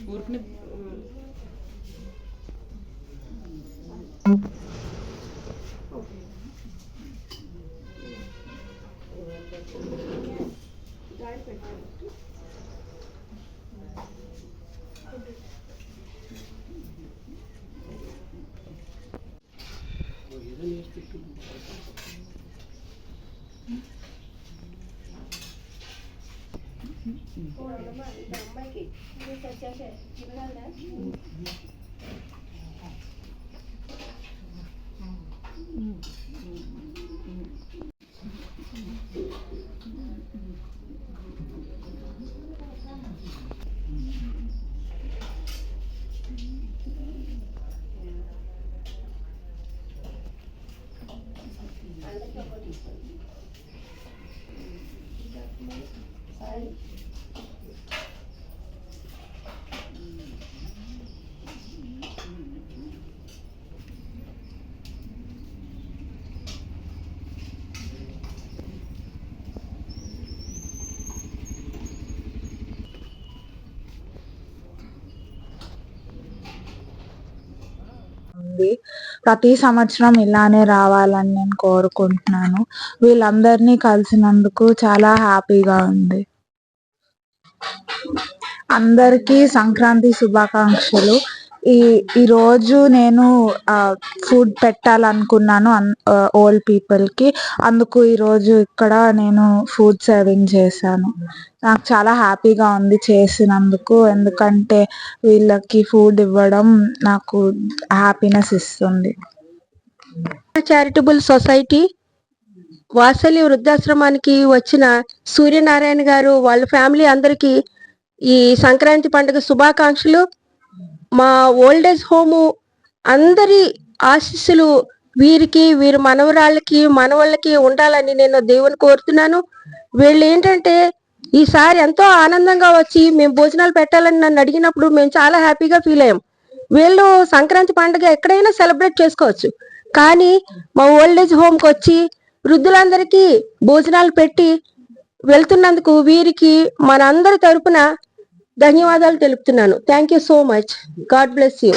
ఊరికి అమ్మాయికి వచ్చేసే ప్రతి సంవత్సరం ఇలానే రావాలని నేను కోరుకుంటున్నాను. వీళ్ళందరినీ కలిసినందుకు చాలా హ్యాపీగా ఉంది. అందరికీ సంక్రాంతి శుభాకాంక్షలు. ఈ రోజు నేను ఫుడ్ పెట్టాలనుకున్నాను ఓల్డ్ పీపుల్కి. అందుకు ఈరోజు ఇక్కడ నేను ఫుడ్ సర్వింగ్ చేశాను. నాకు చాలా హ్యాపీగా ఉంది చేసినందుకు, ఎందుకంటే వీళ్ళకి ఫుడ్ ఇవ్వడం నాకు హ్యాపీనెస్ ఇస్తుంది. చారిటబుల్ సొసైటీ వాత్సల్య వృద్ధాశ్రమానికి వచ్చిన సూర్యనారాయణ గారు వాళ్ళ ఫ్యామిలీ అందరికీ ఈ సంక్రాంతి పండుగ శుభాకాంక్షలు. మా ఓల్డేజ్ హోము అందరి ఆశీస్సులు వీరి మనవరాళ్ళకి మనవాళ్ళకి ఉండాలని నేను దేవుని కోరుతున్నాను. వీళ్ళు ఏంటంటే ఈసారి ఎంతో ఆనందంగా వచ్చి మేము భోజనాలు పెట్టాలని నన్ను అడిగినప్పుడు మేము చాలా హ్యాపీగా ఫీల్ అయ్యాం. వీళ్ళు సంక్రాంతి పండుగ ఎక్కడైనా సెలబ్రేట్ చేసుకోవచ్చు, కానీ మా ఓల్డేజ్ హోమ్కి వచ్చి వృద్ధులందరికీ భోజనాలు పెట్టి వెళ్తున్నందుకు వీరికి మనందరి తరపున ధన్యవాదాలు తెలుపుతున్నాను. Thank you so much. God bless you.